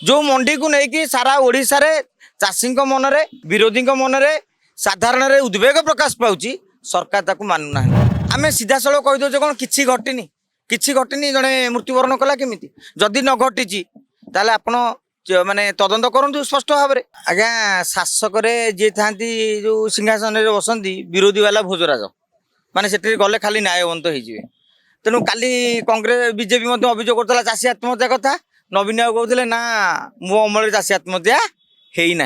जो मंडी को लेकिन सारा ओडिशा रे चाषी मनरे विरोधी मनरे साधारण उद्वेग प्रकाश पाउची सरकार ताकू मानु ना आम सीधा सड़क कहीदे कौन किसी घटनी जड़े मृत्युवरण कला केमी जदि न घटी ताले आपण माने तदंत करूँ स्पष्ट भाव में आज्ञा शासक जी था जो सिंहासन में बसती विरोधी वाला भोजराज माने से गले खाली न्यायवंत हो तेणु काली कांग्रेस बीजेपी अभियोग करता चाषी आत्महत्या कथा नवीन बाबू कहते ना मो अमल चाषी आत्महत्या है ना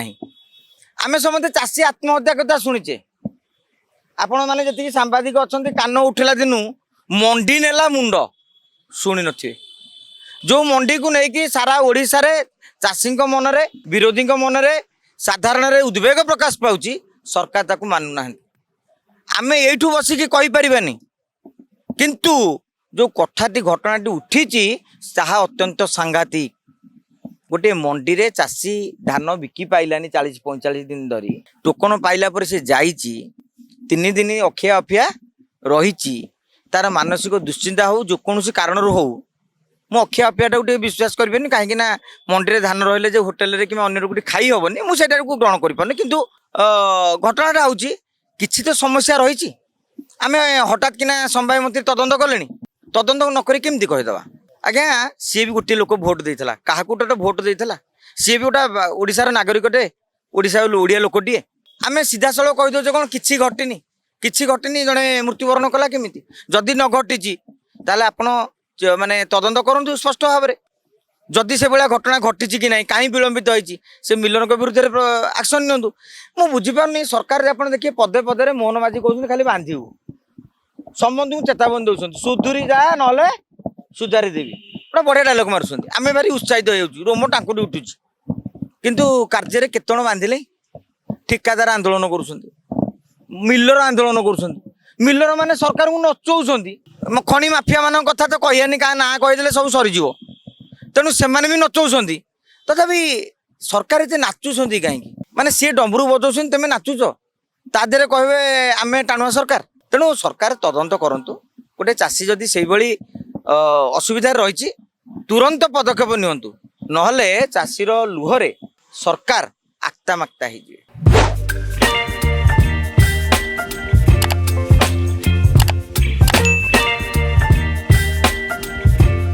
आम समझे चाषी आत्महत्या कथा शुणीचे आपण मैंने जी सांबादिक अच्छा कान उठला दिन मंडी नेला मुंड शुणी थे जो मंडी को लेकिन सारा ओडिशा रे चाषी मनरे विरोधी मनरे साधारण उद्वेग प्रकाश पाउची सरकार ताकू मानु ना आम एठू बसिकी कहीपरानी किंतु जो कथाटी घटनाटी उठी अत्यंत सांघातिक गोटे मंडी रे चाषी धान बिकी पाइलानी 40-45 दिन धरी टोकन पाइला पर से जाइची 3 दिन अखिया अफिया रही तार मानसिक दुश्चिंता हो जो कौन कारण हो मो अखिया अफियाटा गोटे विश्वास करें कहीं मंडी में धान रही होटेल कि अन्य खाई हेनी मुझे ग्रहण कर कि घटनाटा हूँ कि तो समस्या रही आम हठात किना संभाव्य मंत्री तदंत कले तदंत नक केमती कहीदे आज्ञा सी भी गोटे लोक भोट देता क्या गोटे भोट देता सी भी गोटा ओडिशार नागरिकटे ओडिशा ओडिया लोकटे आम सीधा सड़क कहीदे कौन किसी घटनी जड़े मृत्युवरण कला केमी जदि न घटी ताले आपण माने तदंत करूँ स्पष्ट भाव में जदि से भाया घटना घटी कि ना कहीं विलंबित होती से मिलन विरुद्ध एक्शन नि मु बुझीपार सरकार आप देखिए पदे पदे मोहन माझी कहते खाली बांधु समस्त को चेतावनी दौरान सुधुरी जा ना सुधारी देवी गोटे बढ़िया डायलग मार्च आम भारी उत्साहित हो रोम टाँकुटी उठुच किंतु कार्य केतण बांधिले ठिकादार आंदोलन कर मिलर आंदोलन कर मिलर माने सरकार को नचौं खनि माफिया मान कथा तो कहनी क्या ना कहीदे सब सरीज तेणु से भी नचौं तथापि सरकार ये नाचुंट कहीं माने सी डंबरू बजाऊँ तुम नाचुच तादे कहे आम टाणुआ सरकार तेणु सरकार तदंत करतु गोटे चाषी जदि से असुविधा रही तुरंत पदक्षेप नियंतु नहले चाषीर लुहरे सरकार आक्ता माक्ता हो।